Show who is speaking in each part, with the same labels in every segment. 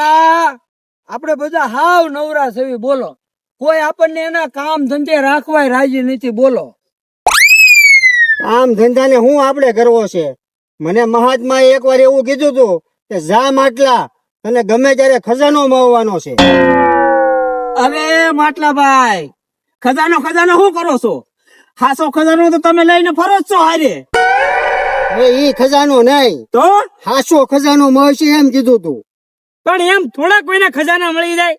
Speaker 1: એલા આપણે બધા હાવ નવરા છે બોલો, કોઈ આપણને એના કામ ધંધે રાખવાય રાજી નથી બોલો.
Speaker 2: કામ ધંધાને હું આપણે કરવો છે? મને મહાત્માએ એકવાર એવું કીધું હતું કે જા માટલા, તને ગમે ત્યારે ખજાનો મળવાનો છે.
Speaker 1: અરે માટલા ભાઈ, ખજાનો ખજાનો શું કરો છો? હાસો ખજાનો તો તમે લઈને ફરો જ છો હારે.
Speaker 2: હવે ઈ ખજાનો નહીં
Speaker 1: તો
Speaker 2: હાસો ખજાનો મળશે એમ કીધું તું.
Speaker 1: પણ એમ થોડા કોઈના ખજાના મળી જાય?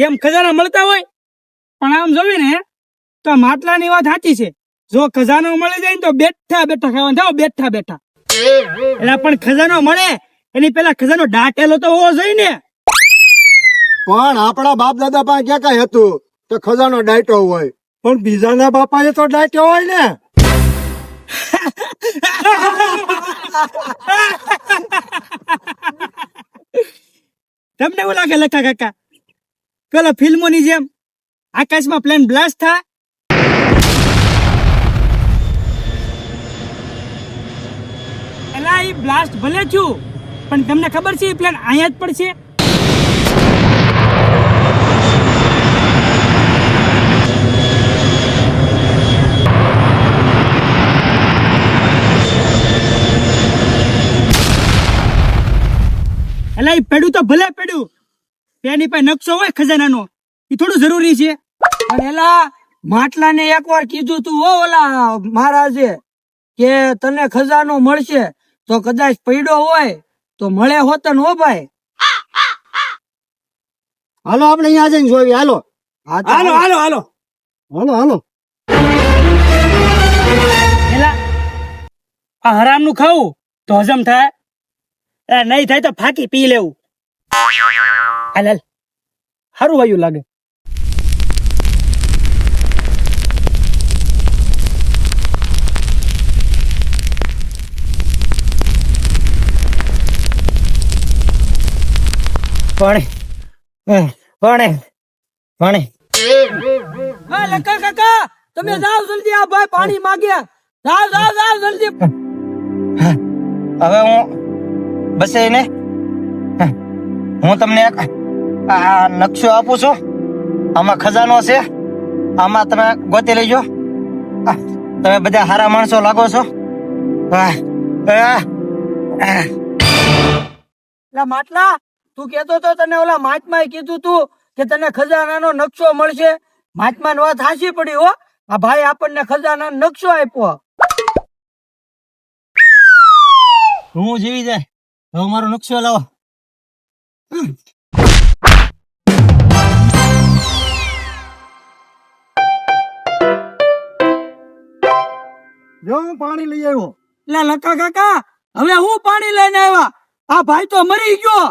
Speaker 1: એમ ખજાના મળતા હોય? પણ આમ જોવે ને તો માટલાની વાત સાચી છે. જો ખજાનો મળી જાય ને તો બેઠા બેઠા ખાવાનું થાવ, બેઠા બેઠા. એટલે પણ ખજાનો મળે એની પેલા ખજાનો દાટેલો તો હોવો જોઈએ ને.
Speaker 2: પણ આપણા બાપ દાદા પાસે ક્યાં કઈ હતું તો ખજાનો ડાયટો હોય, પણ બીજાના બાપાએ તો ડાયટો હોય ને.
Speaker 1: તમને એવું લાગે લખા કાકા પેલા ફિલ્મોની જેમ આકાશમાં પ્લેન બ્લાસ્ટ થાય? એલા ઈ બ્લાસ્ટ ભલે થયું, પણ તમને ખબર છે ઈ પ્લેન અહીંયા જ પડશે? એલા ઈ પડ્યું તો ભલે પડ્યું, તેની પાસે નકશો હોય ખજાનાનો, એ થોડું જરૂરી છે. પણ એલા માટલાને એકવાર કીધું તું હો ઓલા મહારાજે કે તને ખજાનો મળશે, તો કદાચ પડ્યો હોય તો મળે હોતન હો ભાઈ.
Speaker 2: હાલો આપણે અહીંયા જઈને જોઈએ. હાલો
Speaker 1: હાલો હાલો હાલો
Speaker 2: હાલો હાલો.
Speaker 1: એલા આ હરામ નું ખાવું તો હજમ થાય, નહીં થાય તો ફાકી પી લેવું. હાલ હાલ, સારું વાયું લાગે. લકા કાકા તમે જાઓ જલ્દી, આ ભાઈ પાણી માંગ્યા. જાઓ જાઓ જાઓ જલ્દી.
Speaker 3: હવે હું બસ ને હું તમને એક આ નકશો આપું છું, આમાં ખજાનો છે, આમાં તમે ગોતી લેજો. તમે બધા સારા માણસો લાગો છો.
Speaker 1: લા માટલા, તું કેતો તો તને ઓલા મહાત્માએ કીધું તું કે તને ખજાનાનો નકશો મળશે. મહાત્માની વાત હાચી પડી હો. આ ભાઈ આપણને ખજાનાનો નકશો આપ્યો.
Speaker 3: હું જીવી જાય હવે મારો નકશો લાવો.
Speaker 2: જો હું પાણી લઈ આવ્યો.
Speaker 1: લા લકા કાકા, હવે હું પાણી લઈને આવ્યા? આ ભાઈ તો મરી ગયો.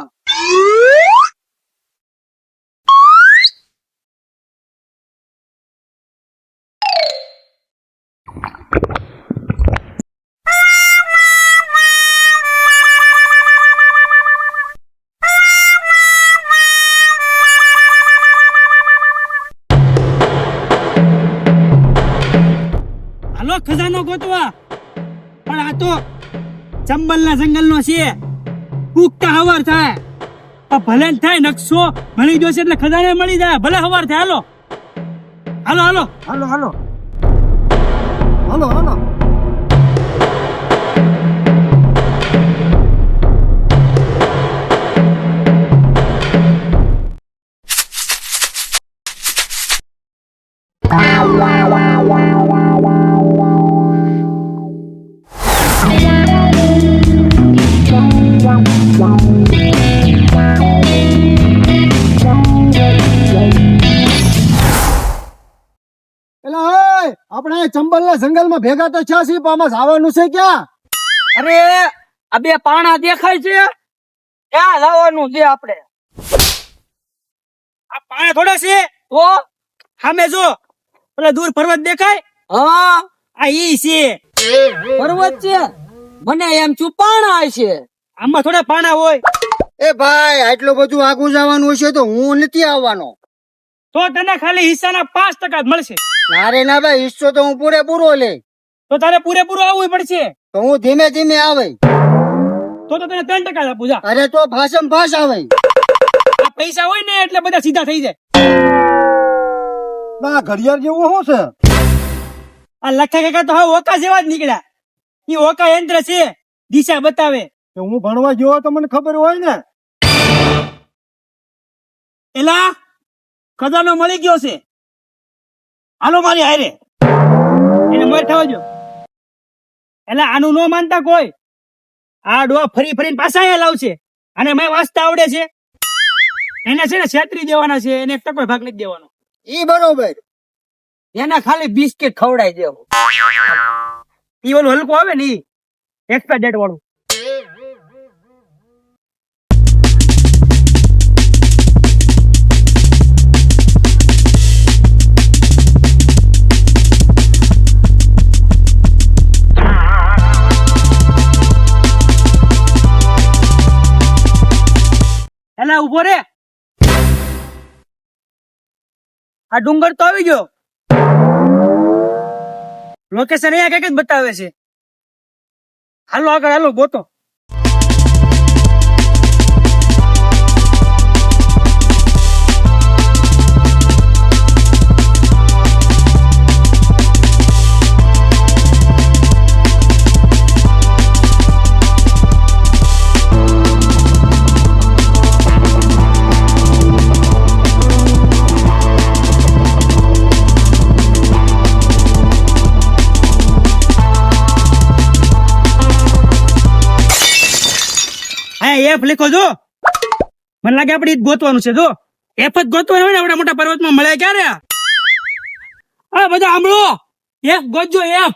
Speaker 1: હાલો ખજાનો ગોતવા. પણ આ તો ચંબલના જંગલનો છે, ઉગતા હવાર થાય. ભલે જ થાય, નકશો મળી જશે એટલે ખજાને મળી જાય, ભલે હવાર થાય. હાલો હાલો હાલો
Speaker 2: હાલો હાલો હાલો હાલો. આપણે ચંબલના જંગલમાં ભેગા તો છે, આમાં જવાનું છે ક્યાં?
Speaker 1: અરે આ બે પાણા દેખાય છે, ક્યાં જવાનું છે આપણે? આ પાણા થોડા છે તો સામે જો પેલા દૂર પર્વત દેખાય? હા આ ઈ છે પર્વત છે. મને એમ છું પાણા છે, આમાં થોડા પાણા હોય.
Speaker 2: એ ભાઈ આટલું બધું આગું જવાનું છે તો હું નથી આવવાનો.
Speaker 1: તો તને ખાલી હિસ્સાના 5% જ મળશે.
Speaker 2: ના રે ના ભાઈ, હિસ્સો તો હું પૂરેપૂરો લે.
Speaker 1: તો તારે પૂરેપૂરું આવવું પડશે.
Speaker 2: તો હું ધીમે ધીમે આવે.
Speaker 1: તો તને 3% આપું જા.
Speaker 2: અરે તો ભાષમ ભાષ આવે.
Speaker 1: આ પૈસા હોય ને એટલે બધા સીધા થઈ જાય.
Speaker 2: ના ઘડિયાળ જેવું શું છે?
Speaker 1: આ લખા કાકા તો હવે ઓકા જેવા જ નીકળ્યા. ઈ ઓકા યંત્ર છે, દિશા બતાવે.
Speaker 2: હું ભણવા ગયો તો મને ખબર હોય ને.
Speaker 1: એલા ખજાનો મળી ગયો છે, હાલો મારી હારે. એને મોર થવાજો. એટલે આનું ન માનતા કોઈ. આ ડોહા ફરી ફરીને પાછા અહીંયા લાવશે. અને મેં વાંચતા આવડે છે. એને છે ને છેતરી દેવાના છે, એને એક ટકો ભાગ નથી દેવાનો.
Speaker 2: ઈ બરોબર.
Speaker 1: એના ખાલી બિસ્કિટ ખવડાવી દેવું. ઈ ઓલું હલકું આવે ને ઈ એક્સપાયર ડેટ વાળું. એલા ઉભો રે. આ ડુંગર તો આવી ગયો. લોકેશન અહીંયા કઈક જ બતાવે છે. હાલો આગળ હાલો ગોતો. એફ લખો જો. મને લાગે આપણે ઈ જ ગોતવાનું છે. જો એફ જ ગોતવાનું હોય ને આપણા મોટા પર્વતમાં મળે ક્યારે? આ બધા સાંભળો, એફ ગોતજો. એફ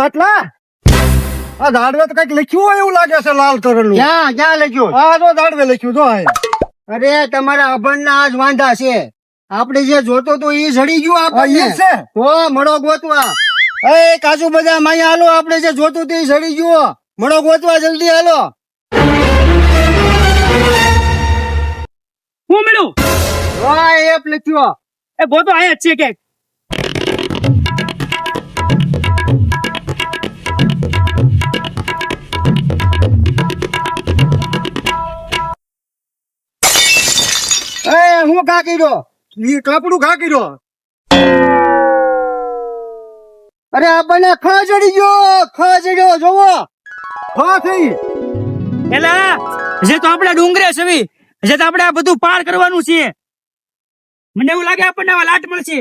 Speaker 2: માટલા આ દાડવે તો કઈક લખ્યું હોય એવું લાગે છે, લાલ કલરનું. ક્યાં લખ્યું? આ તો દાડવે લખ્યું જો. અરે તમારા અભણના આજ વાંધા છે. આપણે જે જોતો તો એ જડી ગયું. આપણને તો મળો ગોતવા. એ કાજુ બદામ અહીંયા હાલો. આપણે જે જોતું તો એ જડી ગયું. મળો ગોતવા જલ્દી હાલો.
Speaker 1: હું મળ્યું.
Speaker 2: એપ લખ્યો.
Speaker 1: એ ગોતો આયા જ છે કે.
Speaker 2: હું કા કર્યો? ઈ કપડું ખા કર્યો. અરે આપણને ખજડી ગયો. ખજડ્યો જોવો. હા થઈ.
Speaker 1: એલા જે તો આપણા ડુંગરે છવી, જે તો આપણે આ બધું પાર કરવાનું છે. મને એવું લાગે આપણને આવા લાટ મળશે.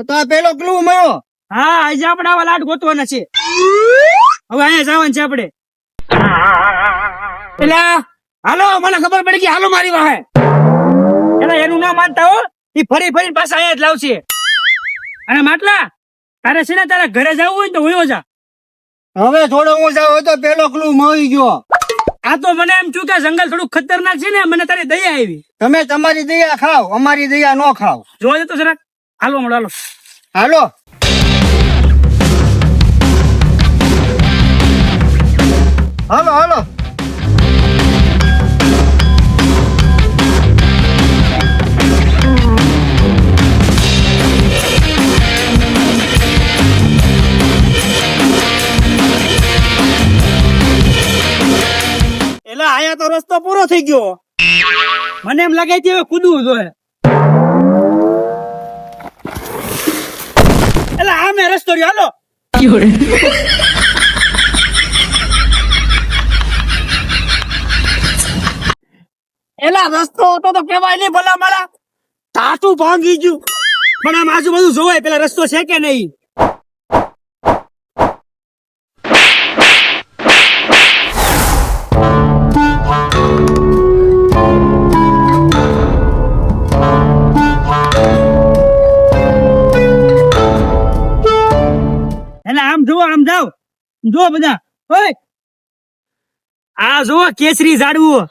Speaker 2: તો આ પેલો ક્લુ મળ્યો.
Speaker 1: હા આજે આપણે આવા લાટ ગોતવાના છે. હવે અહીંયા જવાનું છે આપણે. એલા હાલો, મને ખબર પડી ગઈ. હાલો મારી વાહે. એલા એનું ના માનતા હો, ઈ ફરી ફરીને પાછા અહીંયા જ લાવશે. અને માટલા તારે છે ને તારા ઘરે જવું હોય ને તો વયો જા.
Speaker 2: હવે થોડો હું જાવ તો પેલો ક્લુ મળી ગયો.
Speaker 1: આ તો મને એમ થયું કે જંગલ થોડું ખતરનાક છે ને, મને તારી દયા આવી.
Speaker 2: તમે તમારી દયા ખાવ, અમારી દયા નો ખાવ.
Speaker 1: જોવા જતો જરાક. હાલો મળો હાલો.
Speaker 2: હાલો. હાલો હાલો.
Speaker 1: એલા આયા તો રસ્તો પૂરો થઈ ગયો. મને એમ લાગે છે હવે કૂદવું જોઈએ. એલા આ મેં રસ્તો રહ્યો. હાલો. એલા રસ્તો હતો તો કેવાય નહીં ભલા મારા. ટાટું ભાંગી ગયું. પણ આમ આજુબાજુ જોવાય પેલા રસ્તો છે કે નહીં. આમ જુઓ, આમ જાઓ. જુઓ બધા. ઓય આ જુઓ કેસરી ઝાડવું.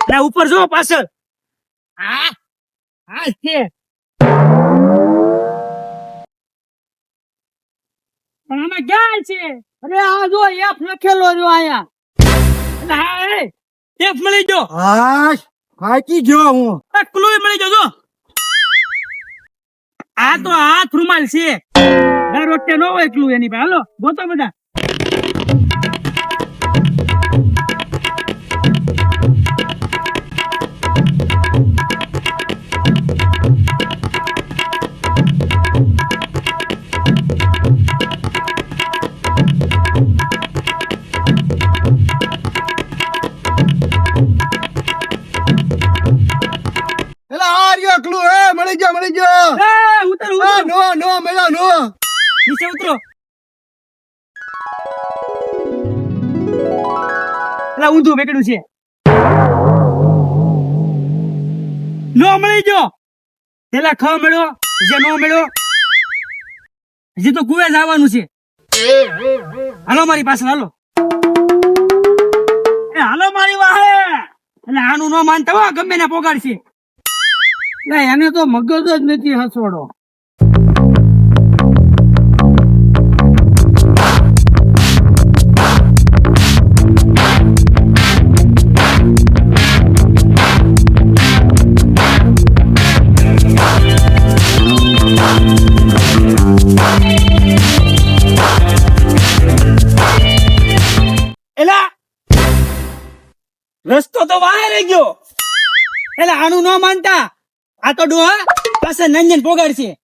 Speaker 1: અને ઉપર જુઓ પાછળ. આ છે. પણ આમાં ક્યાં છે? અરે આ જો એફ લખેલો જો આયા. એટલે હા એફ મળી ગયો.
Speaker 2: હાશ થાકી ગયો હું.
Speaker 1: ક્લુ મળી ગયો જો. આ તો હાથ રૂમાલ છે દર વખતે ન હોય એટલું એની પાસે હાલો ગોતો બધા
Speaker 2: એલા આ રહ્યો ક્લુ હે મળી ગયો
Speaker 1: એ, ઉતર
Speaker 2: આ
Speaker 1: ઉતર
Speaker 2: નો નો મેલા નો
Speaker 1: નીચે ઉતરો એલા ઊંધું બેકડું છે નો મળી ગયો પેલા ખ મળ્યો જે નો મળ્યો હજી તો કુવે જવાનું છે હાલો મારી પાસે હાલો એ હાલો મારી વાહે એટલે આનું નો માનતા હો ગમે ને પોગાડશે ના એને તો મગજ જ નથી હસવાડો એલા રસ્તો તો વાહે રહી ગયો એટલે આનું ન માનતા આ તો ડોહા પાસે નંજન પોગાડશે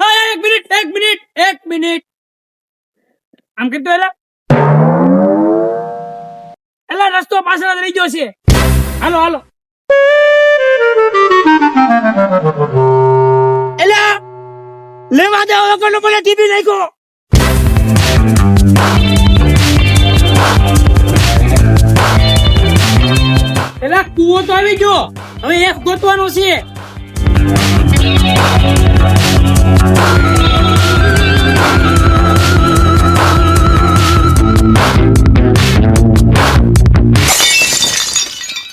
Speaker 1: હા, એક મિનિટ આમ કરતો એલા રસ્તો પાછળ જ રહી ગયો છે હાલો એલા લેવા દે વગરનો મને ટીપી નાખ્યો એલા કૂવો તો આવી ગયો હવે એક ગોતવાનો છે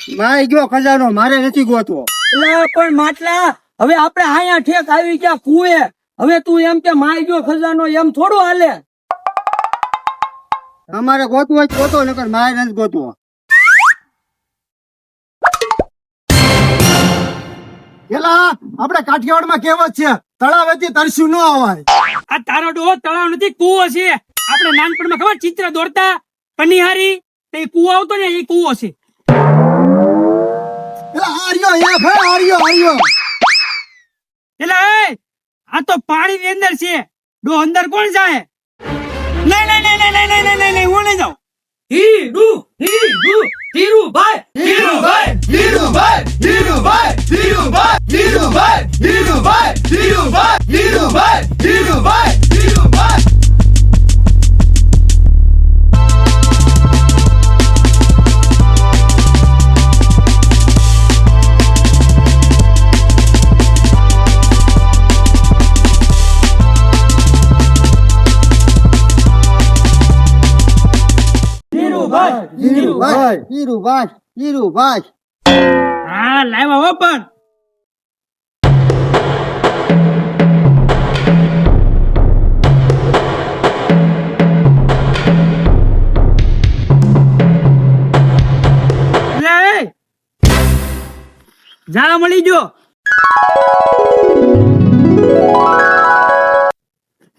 Speaker 2: માય ગયો ખજાનો મારે નથી ગોતવો
Speaker 1: એલા પણ માટલા હવે આપણે આયા ઠેક આવી ગયા કૂવે હવે તું એમ કે માય ગયો ખજાનો એમ થોડું હાલે
Speaker 2: અમારે ગોતવો હોય તો ગોતો નકર મારે નથી ગોતવો એલા આપણે કાઠિયાવાડમાં કહેવત છે તળાવેથી તરસ્યું ન અવાય
Speaker 1: આ તારો ડોહો તળાવ નથી કૂવો છે આપણે નાનપણમાં ખબર ચિત્ર દોરતા પનિહારી તે કૂવો આવતો ને એ કૂવો છે
Speaker 2: એલા આર્યો યા ભાઈ આર્યો
Speaker 1: એટલે એ આ તો પાણી ની અંદર છે ડો અંદર કોણ જાય નહીં હું નહીં જાઉં
Speaker 2: હીરુભાઈ
Speaker 1: હા લાવ્યા હો પણ એટલે જા મળી ગયો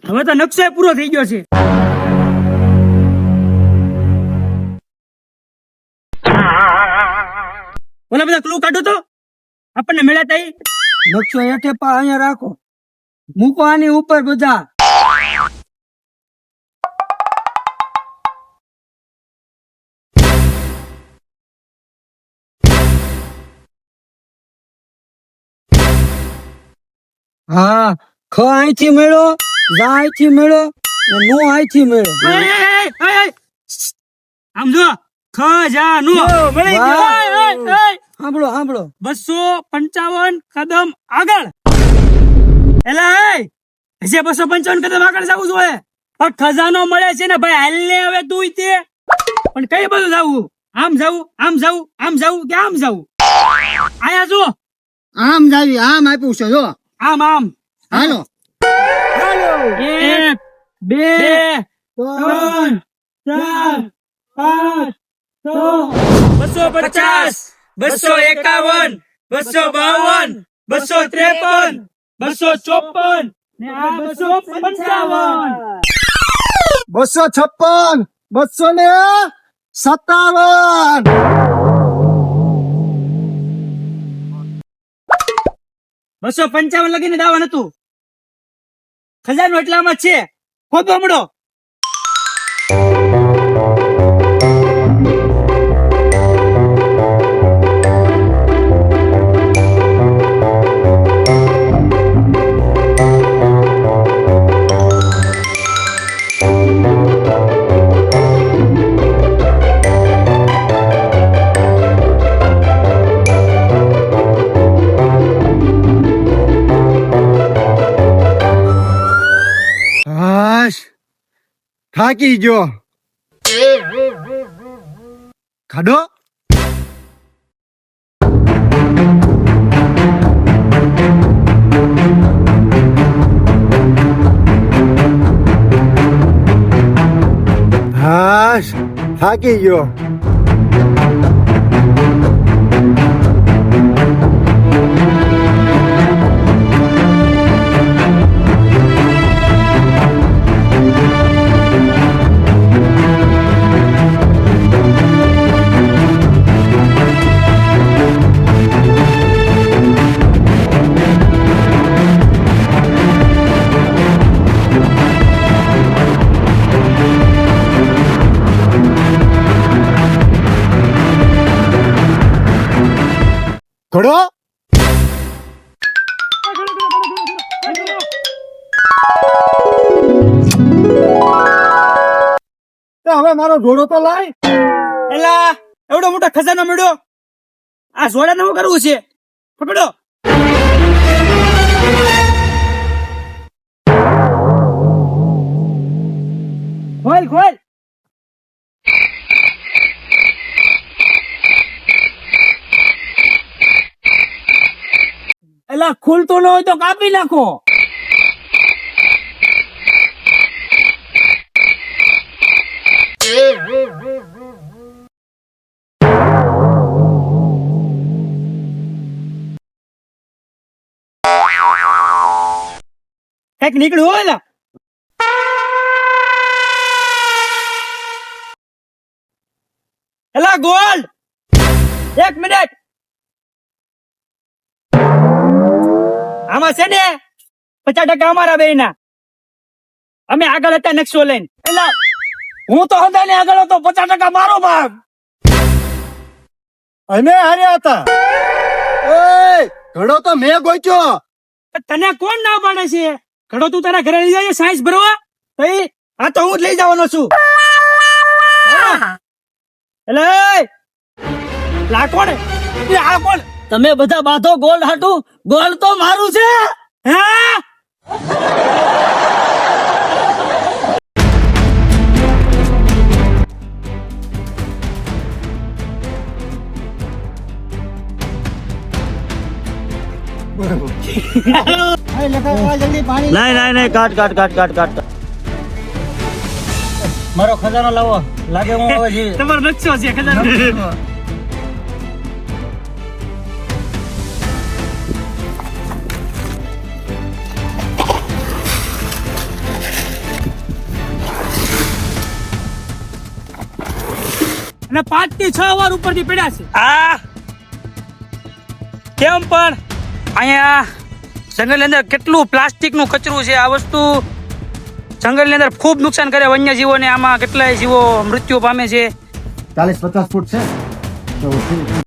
Speaker 1: હવે તો નકશો પૂરો થઈ ગયો છે ઓલા બધા ક્લુ કાઢો તો આપણને મળ્યા તઈ
Speaker 2: નકશો હેઠે પા અહીંયા રાખો મૂકો આની ઉપર બધા હા ખ અહીંથી મેળો જા અહીંથી મેળો ને નો અહીંથી મેળો
Speaker 1: આમ જો ખજાનો મળી ગયો
Speaker 2: સાંભળો
Speaker 1: 255 કદમ આગળ એલા હજી 255 કદમ આગળ જવું જોઈએ પણ ખજાનો મળે છે ને ભાઈ હાલ લે હવે તું તે પણ કઈ બધું જવું આમ જવું કે આમ જવું આયા જો
Speaker 2: આમ જાવી આમ આપ્યું છે જો
Speaker 1: આમ
Speaker 2: હાલો
Speaker 1: 1 2 3 4 5 250 251 252, 253, 254 ને આ 255.
Speaker 2: 256, 257.
Speaker 1: 255 લગીને દાવા નતું. ખજાનો એટલામાં જ છે. ખોદો હમણો.
Speaker 2: હાશ, થાકી ગયો. ખાડો હાશ, થાકી ગયો. ઘડો હવે મારો ઘોડો તો લાય.
Speaker 1: એલા એવડો મોટો ખજાનો મળ્યો. આ જોડાને શું કરવું છે? પકડો. ખોલ ખોલ. એલા ખુલતો ન હોય તો કાપી નાખો. કઈક નીકળ્યું હોય. એલા ગોલ્ડ, 1 મિનિટ. આમાં છે ને 50% અમારા બેયના. અમે આગળ હતા નકશો લઈને. એલા હું તો હતા ને આગળ હતો. 50% મારો ભાગ.
Speaker 2: અમે હાર્યા હતા. ઓય ઘડો તો મેં ગોચ્યો.
Speaker 1: તને કોણ ના પાડે છે? ઘડો તું તારા ઘરે લઈ જાય સાયન્સ ભરવા? તઈ આ તો હું જ લઈ જવાનો છું. એટલે લા કોણ? આ કોણ? તમે બધા બાધો ગોલ્ડ હાટું. ગોલ્ડ તો મારું છે. હા
Speaker 2: જલ્દી પાણી.
Speaker 3: નહીં કાટ. મારો ખજાનો લાવો. લાગે હું હવે જીવી.
Speaker 1: તમારો નકશો છે ખજાનો. અને 5 થી 6 વાર ઉપરથી પડ્યા છે. આ કેમ પણ અહીંયા જંગલની અંદર કેટલું પ્લાસ્ટિક નું કચરું છે. આ વસ્તુ જંગલની અંદર ખૂબ નુકસાન કરે વન્યજીવોને. આમાં કેટલાય જીવો મૃત્યુ પામે છે.
Speaker 2: 40-50 ફૂટ છે.